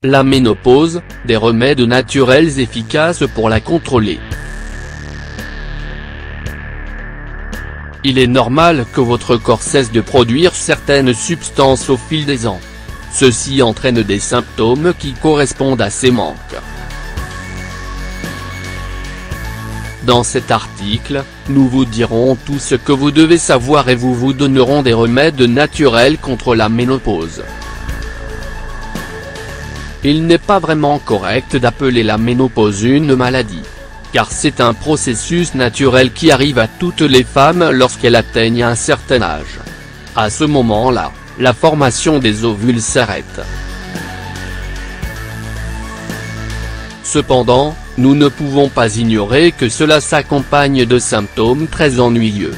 La ménopause, des remèdes naturels efficaces pour la contrôler. Il est normal que votre corps cesse de produire certaines substances au fil des ans. Ceci entraîne des symptômes qui correspondent à ces manques. Dans cet article, nous vous dirons tout ce que vous devez savoir et vous donnerons des remèdes naturels contre la ménopause. Il n'est pas vraiment correct d'appeler la ménopause une maladie, car c'est un processus naturel qui arrive à toutes les femmes lorsqu'elles atteignent un certain âge. À ce moment-là, la formation des ovules s'arrête. Cependant, nous ne pouvons pas ignorer que cela s'accompagne de symptômes très ennuyeux.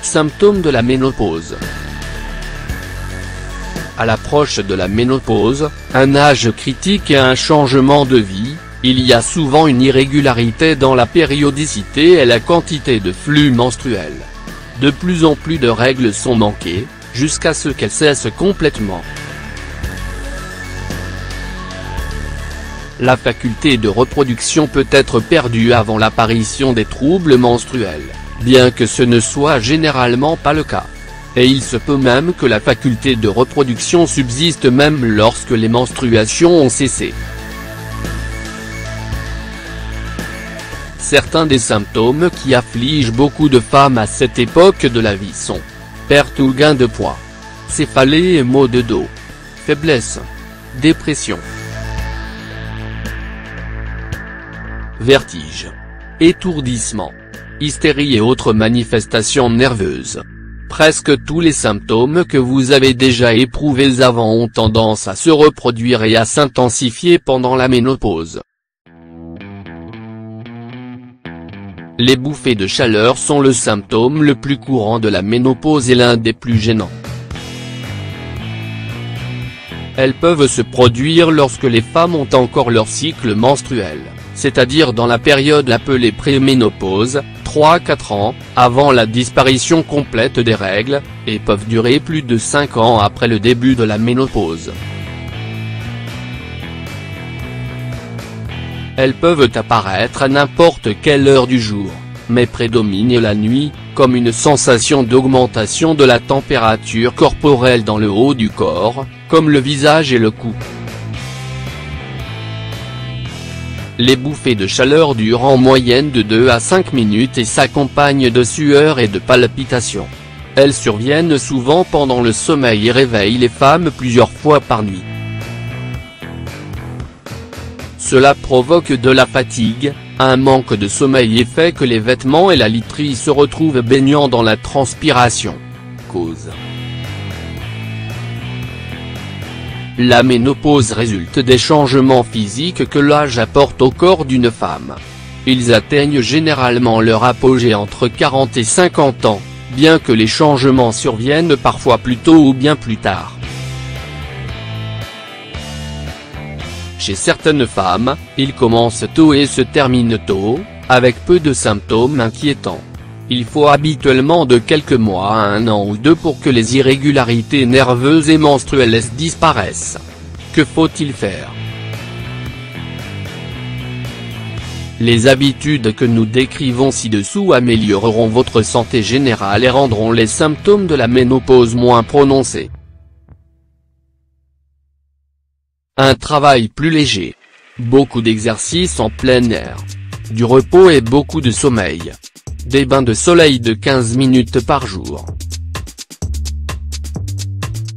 Symptômes de la ménopause. À l'approche de la ménopause, un âge critique et un changement de vie, il y a souvent une irrégularité dans la périodicité et la quantité de flux menstruel. De plus en plus de règles sont manquées, jusqu'à ce qu'elles cessent complètement. La faculté de reproduction peut être perdue avant l'apparition des troubles menstruels, bien que ce ne soit généralement pas le cas. Et il se peut même que la faculté de reproduction subsiste même lorsque les menstruations ont cessé. Certains des symptômes qui affligent beaucoup de femmes à cette époque de la vie sont perte ou gain de poids, céphalée et maux de dos, faiblesse, dépression, vertige, étourdissement, hystérie et autres manifestations nerveuses. Presque tous les symptômes que vous avez déjà éprouvés avant ont tendance à se reproduire et à s'intensifier pendant la ménopause. Les bouffées de chaleur sont le symptôme le plus courant de la ménopause et l'un des plus gênants. Elles peuvent se produire lorsque les femmes ont encore leur cycle menstruel, c'est-à-dire dans la période appelée préménopause, 3-4 ans, avant la disparition complète des règles, et peuvent durer plus de 5 ans après le début de la ménopause. Elles peuvent apparaître à n'importe quelle heure du jour, mais prédominent la nuit, comme une sensation d'augmentation de la température corporelle dans le haut du corps, comme le visage et le cou. Les bouffées de chaleur durent en moyenne de 2 à 5 minutes et s'accompagnent de sueur et de palpitations. Elles surviennent souvent pendant le sommeil et réveillent les femmes plusieurs fois par nuit. Cela provoque de la fatigue, un manque de sommeil et fait que les vêtements et la literie se retrouvent baignant dans la transpiration. Cause. La ménopause résulte des changements physiques que l'âge apporte au corps d'une femme. Ils atteignent généralement leur apogée entre 40 et 50 ans, bien que les changements surviennent parfois plus tôt ou bien plus tard. Chez certaines femmes, ils commencent tôt et se terminent tôt, avec peu de symptômes inquiétants. Il faut habituellement de quelques mois à 1 an ou 2 pour que les irrégularités nerveuses et menstruelles disparaissent. Que faut-il faire? Les habitudes que nous décrivons ci-dessous amélioreront votre santé générale et rendront les symptômes de la ménopause moins prononcés. Un travail plus léger. Beaucoup d'exercices en plein air. Du repos et beaucoup de sommeil. Des bains de soleil de 15 minutes par jour.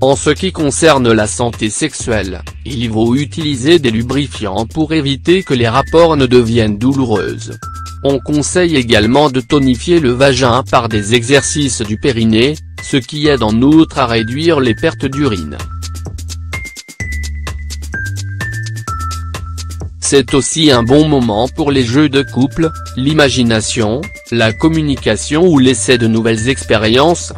En ce qui concerne la santé sexuelle, il vaut utiliser des lubrifiants pour éviter que les rapports ne deviennent douloureux. On conseille également de tonifier le vagin par des exercices du périnée, ce qui aide en outre à réduire les pertes d'urine. C'est aussi un bon moment pour les jeux de couple, l'imagination, la communication ou l'essai de nouvelles expériences.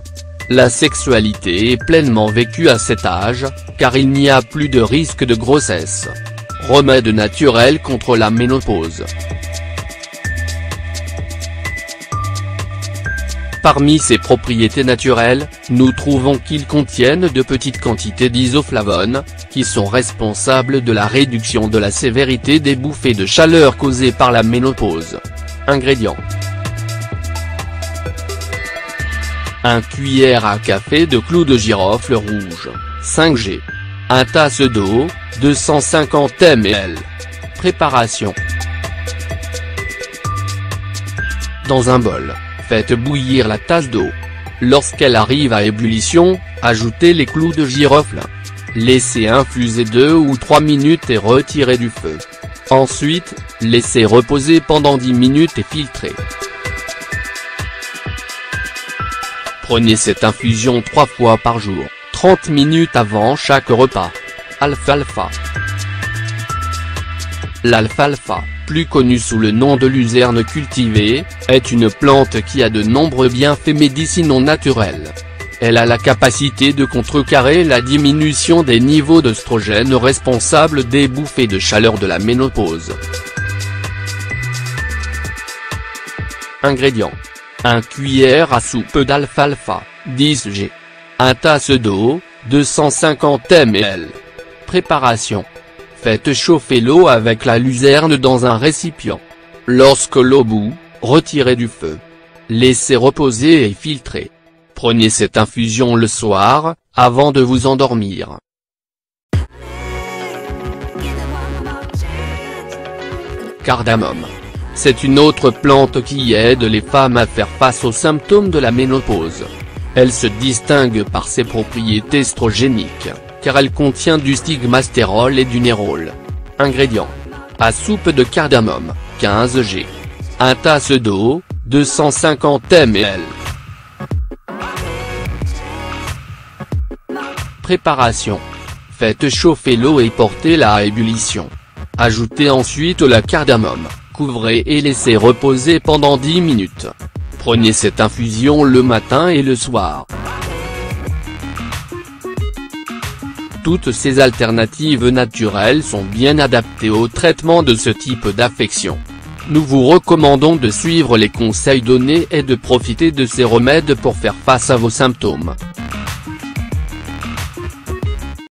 La sexualité est pleinement vécue à cet âge, car il n'y a plus de risque de grossesse. Remède naturel contre la ménopause. Parmi ses propriétés naturelles, nous trouvons qu'ils contiennent de petites quantités d'isoflavones, qui sont responsables de la réduction de la sévérité des bouffées de chaleur causées par la ménopause. Ingrédients. 1 cuillère à café de clous de girofle rouge, 5 g. 1 tasse d'eau, 250 ml. Préparation. Dans un bol, faites bouillir la tasse d'eau. Lorsqu'elle arrive à ébullition, ajoutez les clous de girofle. Laissez infuser 2 ou 3 minutes et retirez du feu. Ensuite, laissez reposer pendant 10 minutes et filtrez. Prenez cette infusion 3 fois par jour, 30 minutes avant chaque repas. Alfalfa. L'alfalfa, plus connue sous le nom de luzerne cultivée, est une plante qui a de nombreux bienfaits médicinaux naturels. Elle a la capacité de contrecarrer la diminution des niveaux d'œstrogènes responsables des bouffées de chaleur de la ménopause. Ingrédients. 1 cuillère à soupe d'alfalfa, 10 g. 1 tasse d'eau, 250 ml. Préparation. Faites chauffer l'eau avec la luzerne dans un récipient. Lorsque l'eau bout, retirez du feu. Laissez reposer et filtrez. Prenez cette infusion le soir, avant de vous endormir. Cardamome. C'est une autre plante qui aide les femmes à faire face aux symptômes de la ménopause. Elle se distingue par ses propriétés estrogéniques, car elle contient du stigmastérol et du nérol. Ingrédients. À soupe de cardamome, 15 g. 1 tasse d'eau, 250 ml. Préparation. Faites chauffer l'eau et portez-la à ébullition. Ajoutez ensuite la cardamome, couvrez et laissez reposer pendant 10 minutes. Prenez cette infusion le matin et le soir. Toutes ces alternatives naturelles sont bien adaptées au traitement de ce type d'affection. Nous vous recommandons de suivre les conseils donnés et de profiter de ces remèdes pour faire face à vos symptômes.